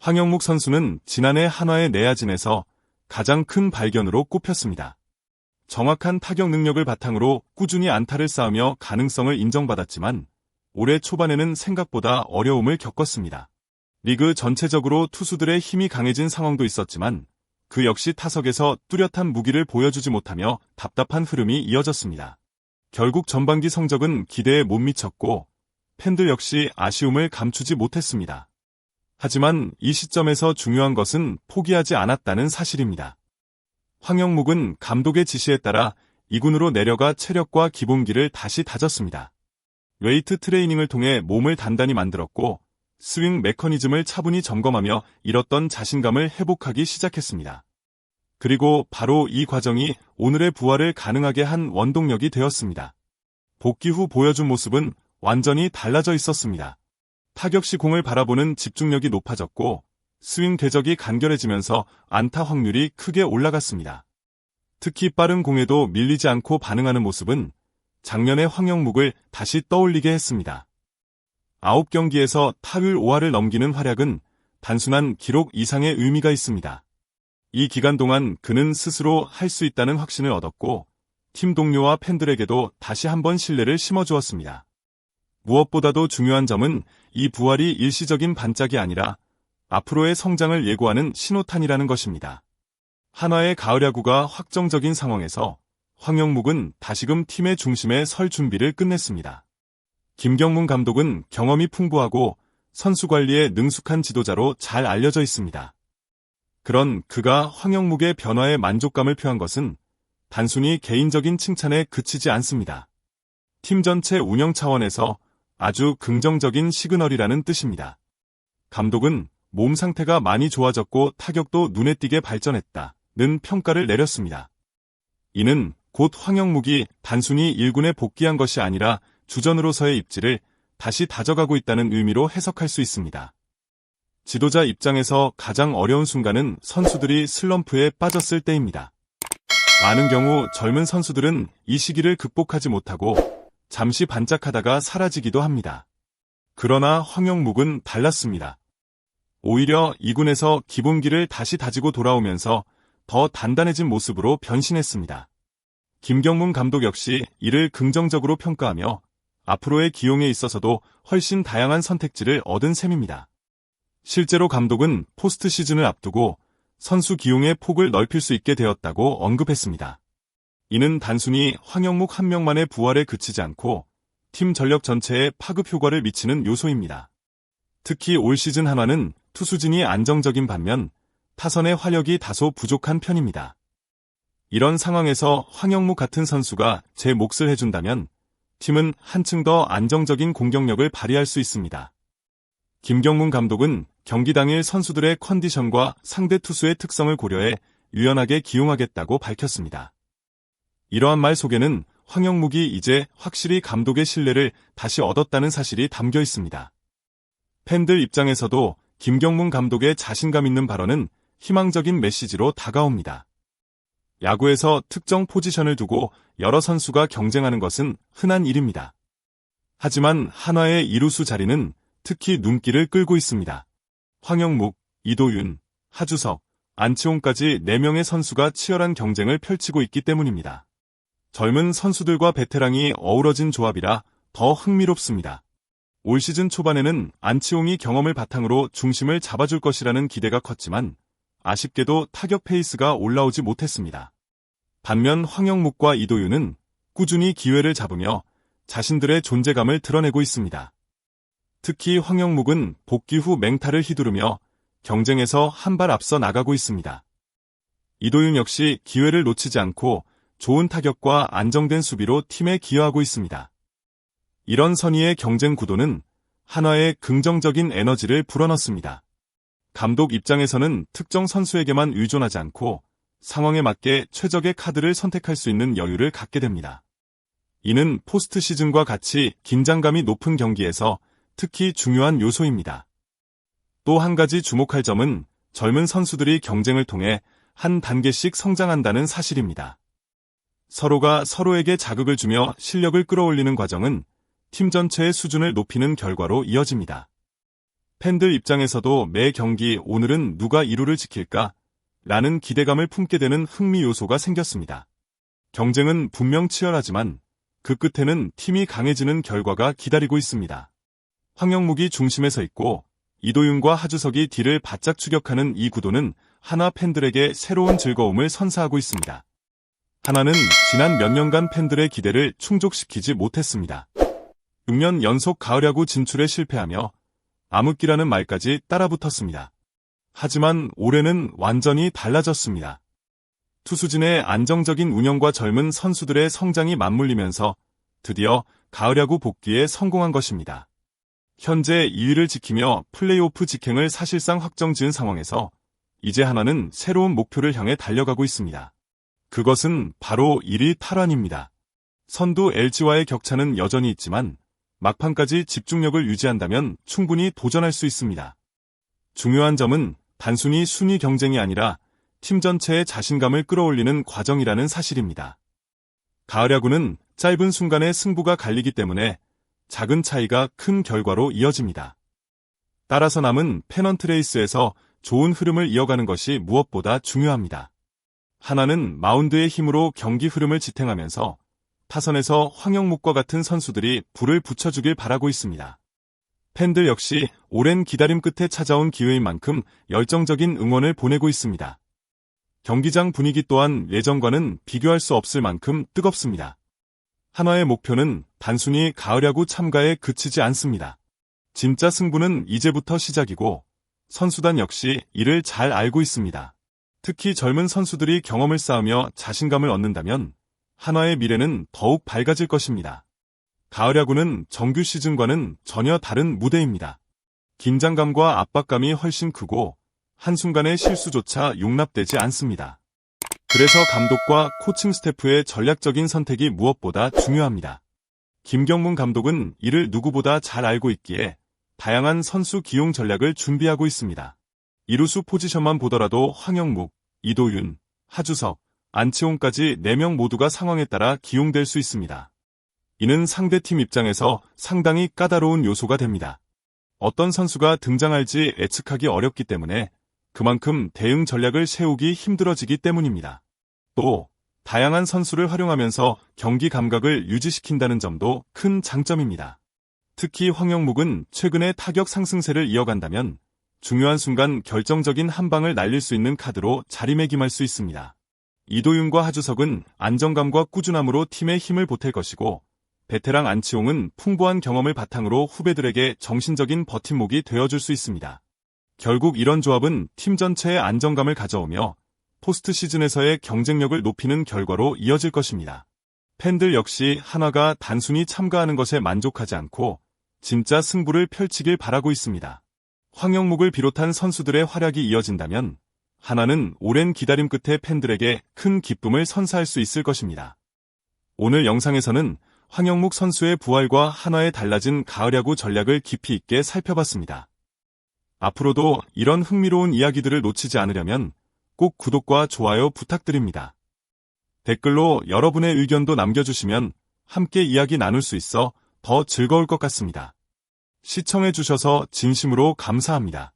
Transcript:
황영묵 선수는 지난해 한화의 내야진에서 가장 큰 발견으로 꼽혔습니다. 정확한 타격 능력을 바탕으로 꾸준히 안타를 쌓으며 가능성을 인정받았지만 올해 초반에는 생각보다 어려움을 겪었습니다. 리그 전체적으로 투수들의 힘이 강해진 상황도 있었지만 그 역시 타석에서 뚜렷한 무기를 보여주지 못하며 답답한 흐름이 이어졌습니다. 결국 전반기 성적은 기대에 못 미쳤고 팬들 역시 아쉬움을 감추지 못했습니다. 하지만 이 시점에서 중요한 것은 포기하지 않았다는 사실입니다. 황영묵은 감독의 지시에 따라 2군으로 내려가 체력과 기본기를 다시 다졌습니다. 웨이트 트레이닝을 통해 몸을 단단히 만들었고 스윙 메커니즘을 차분히 점검하며 잃었던 자신감을 회복하기 시작했습니다. 그리고 바로 이 과정이 오늘의 부활을 가능하게 한 원동력이 되었습니다. 복귀 후 보여준 모습은 완전히 달라져 있었습니다. 타격 시 공을 바라보는 집중력이 높아졌고 스윙 궤적이 간결해지면서 안타 확률이 크게 올라갔습니다. 특히 빠른 공에도 밀리지 않고 반응하는 모습은 작년의 황영묵을 다시 떠올리게 했습니다. 9경기에서 타율 5할을 넘기는 활약은 단순한 기록 이상의 의미가 있습니다. 이 기간 동안 그는 스스로 할 수 있다는 확신을 얻었고 팀 동료와 팬들에게도 다시 한번 신뢰를 심어주었습니다. 무엇보다도 중요한 점은 이 부활이 일시적인 반짝이 아니라 앞으로의 성장을 예고하는 신호탄이라는 것입니다. 한화의 가을 야구가 확정적인 상황에서 황영묵은 다시금 팀의 중심에 설 준비를 끝냈습니다. 김경문 감독은 경험이 풍부하고 선수 관리에 능숙한 지도자로 잘 알려져 있습니다. 그런 그가 황영묵의 변화에 만족감을 표한 것은 단순히 개인적인 칭찬에 그치지 않습니다. 팀 전체 운영 차원에서 아주 긍정적인 시그널이라는 뜻입니다. 감독은 몸 상태가 많이 좋아졌고 타격도 눈에 띄게 발전했다는 평가를 내렸습니다. 이는 곧 황영묵이 단순히 1군에 복귀한 것이 아니라 주전으로서의 입지를 다시 다져가고 있다는 의미로 해석할 수 있습니다. 지도자 입장에서 가장 어려운 순간은 선수들이 슬럼프에 빠졌을 때입니다. 많은 경우 젊은 선수들은 이 시기를 극복하지 못하고 잠시 반짝하다가 사라지기도 합니다. 그러나 황영묵은 달랐습니다. 오히려 2군에서 기본기를 다시 다지고 돌아오면서 더 단단해진 모습으로 변신했습니다. 김경문 감독 역시 이를 긍정적으로 평가하며 앞으로의 기용에 있어서도 훨씬 다양한 선택지를 얻은 셈입니다. 실제로 감독은 포스트 시즌을 앞두고 선수 기용의 폭을 넓힐 수 있게 되었다고 언급했습니다. 이는 단순히 황영묵 한 명만의 부활에 그치지 않고 팀 전력 전체에 파급 효과를 미치는 요소입니다. 특히 올 시즌 한화는 투수진이 안정적인 반면 타선의 화력이 다소 부족한 편입니다. 이런 상황에서 황영묵 같은 선수가 제 몫을 해준다면 팀은 한층 더 안정적인 공격력을 발휘할 수 있습니다. 김경문 감독은 경기 당일 선수들의 컨디션과 상대 투수의 특성을 고려해 유연하게 기용하겠다고 밝혔습니다. 이러한 말 속에는 황영묵이 이제 확실히 감독의 신뢰를 다시 얻었다는 사실이 담겨 있습니다. 팬들 입장에서도 김경문 감독의 자신감 있는 발언은 희망적인 메시지로 다가옵니다. 야구에서 특정 포지션을 두고 여러 선수가 경쟁하는 것은 흔한 일입니다. 하지만 한화의 이루수 자리는 특히 눈길을 끌고 있습니다. 황영묵, 이도윤, 하주석, 안치홍까지 4명의 선수가 치열한 경쟁을 펼치고 있기 때문입니다. 젊은 선수들과 베테랑이 어우러진 조합이라 더 흥미롭습니다. 올 시즌 초반에는 안치홍이 경험을 바탕으로 중심을 잡아줄 것이라는 기대가 컸지만 아쉽게도 타격 페이스가 올라오지 못했습니다. 반면 황영묵과 이도윤은 꾸준히 기회를 잡으며 자신들의 존재감을 드러내고 있습니다. 특히 황영묵은 복귀 후 맹타를 휘두르며 경쟁에서 한 발 앞서 나가고 있습니다. 이도윤 역시 기회를 놓치지 않고 좋은 타격과 안정된 수비로 팀에 기여하고 있습니다. 이런 선의의 경쟁 구도는 한화의 긍정적인 에너지를 불어넣습니다. 감독 입장에서는 특정 선수에게만 의존하지 않고 상황에 맞게 최적의 카드를 선택할 수 있는 여유를 갖게 됩니다. 이는 포스트 시즌과 같이 긴장감이 높은 경기에서 특히 중요한 요소입니다. 또 한 가지 주목할 점은 젊은 선수들이 경쟁을 통해 한 단계씩 성장한다는 사실입니다. 서로가 서로에게 자극을 주며 실력을 끌어올리는 과정은 팀 전체의 수준을 높이는 결과로 이어집니다. 팬들 입장에서도 매 경기 오늘은 누가 1루를 지킬까? 라는 기대감을 품게 되는 흥미 요소가 생겼습니다. 경쟁은 분명 치열하지만 그 끝에는 팀이 강해지는 결과가 기다리고 있습니다. 황영묵이 중심에 서 있고 이도윤과 하주석이 뒤를 바짝 추격하는 이 구도는 하나 팬들에게 새로운 즐거움을 선사하고 있습니다. 하나는 지난 몇 년간 팬들의 기대를 충족시키지 못했습니다. 6년 연속 가을야구 진출에 실패하며 암흑기라는 말까지 따라붙었습니다. 하지만 올해는 완전히 달라졌습니다. 투수진의 안정적인 운영과 젊은 선수들의 성장이 맞물리면서 드디어 가을야구 복귀에 성공한 것입니다. 현재 2위를 지키며 플레이오프 직행을 사실상 확정지은 상황에서 이제 하나는 새로운 목표를 향해 달려가고 있습니다. 그것은 바로 1위 탈환입니다. 선두 LG와의 격차는 여전히 있지만 막판까지 집중력을 유지한다면 충분히 도전할 수 있습니다. 중요한 점은 단순히 순위 경쟁이 아니라 팀 전체의 자신감을 끌어올리는 과정이라는 사실입니다. 가을야구는 짧은 순간에 승부가 갈리기 때문에 작은 차이가 큰 결과로 이어집니다. 따라서 남은 페넌트 레이스에서 좋은 흐름을 이어가는 것이 무엇보다 중요합니다. 하나는 마운드의 힘으로 경기 흐름을 지탱하면서 타선에서 황영묵과 같은 선수들이 불을 붙여주길 바라고 있습니다. 팬들 역시 오랜 기다림 끝에 찾아온 기회인 만큼 열정적인 응원을 보내고 있습니다. 경기장 분위기 또한 예전과는 비교할 수 없을 만큼 뜨겁습니다. 한화의 목표는 단순히 가을야구 참가에 그치지 않습니다. 진짜 승부는 이제부터 시작이고 선수단 역시 이를 잘 알고 있습니다. 특히 젊은 선수들이 경험을 쌓으며 자신감을 얻는다면 한화의 미래는 더욱 밝아질 것입니다. 가을야구는 정규 시즌과는 전혀 다른 무대입니다. 긴장감과 압박감이 훨씬 크고 한순간의 실수조차 용납되지 않습니다. 그래서 감독과 코칭 스태프의 전략적인 선택이 무엇보다 중요합니다. 김경문 감독은 이를 누구보다 잘 알고 있기에 다양한 선수 기용 전략을 준비하고 있습니다. 이루수 포지션만 보더라도 황영묵, 이도윤, 하주석, 안치홍까지 4명 모두가 상황에 따라 기용될 수 있습니다. 이는 상대팀 입장에서 상당히 까다로운 요소가 됩니다. 어떤 선수가 등장할지 예측하기 어렵기 때문에 그만큼 대응 전략을 세우기 힘들어지기 때문입니다. 또 다양한 선수를 활용하면서 경기 감각을 유지시킨다는 점도 큰 장점입니다. 특히 황영묵은 최근에 타격 상승세를 이어간다면 중요한 순간 결정적인 한 방을 날릴 수 있는 카드로 자리매김할 수 있습니다. 이도윤과 하주석은 안정감과 꾸준함으로 팀에 힘을 보탤 것이고 베테랑 안치홍은 풍부한 경험을 바탕으로 후배들에게 정신적인 버팀목이 되어줄 수 있습니다. 결국 이런 조합은 팀 전체의 안정감을 가져오며 포스트 시즌에서의 경쟁력을 높이는 결과로 이어질 것입니다. 팬들 역시 한화가 단순히 참가하는 것에 만족하지 않고 진짜 승부를 펼치길 바라고 있습니다. 황영묵을 비롯한 선수들의 활약이 이어진다면 한화는 오랜 기다림 끝에 팬들에게 큰 기쁨을 선사할 수 있을 것입니다. 오늘 영상에서는 황영묵 선수의 부활과 한화의 달라진 가을야구 전략을 깊이 있게 살펴봤습니다. 앞으로도 이런 흥미로운 이야기들을 놓치지 않으려면 꼭 구독과 좋아요 부탁드립니다. 댓글로 여러분의 의견도 남겨주시면 함께 이야기 나눌 수 있어 더 즐거울 것 같습니다. 시청해주셔서 진심으로 감사합니다.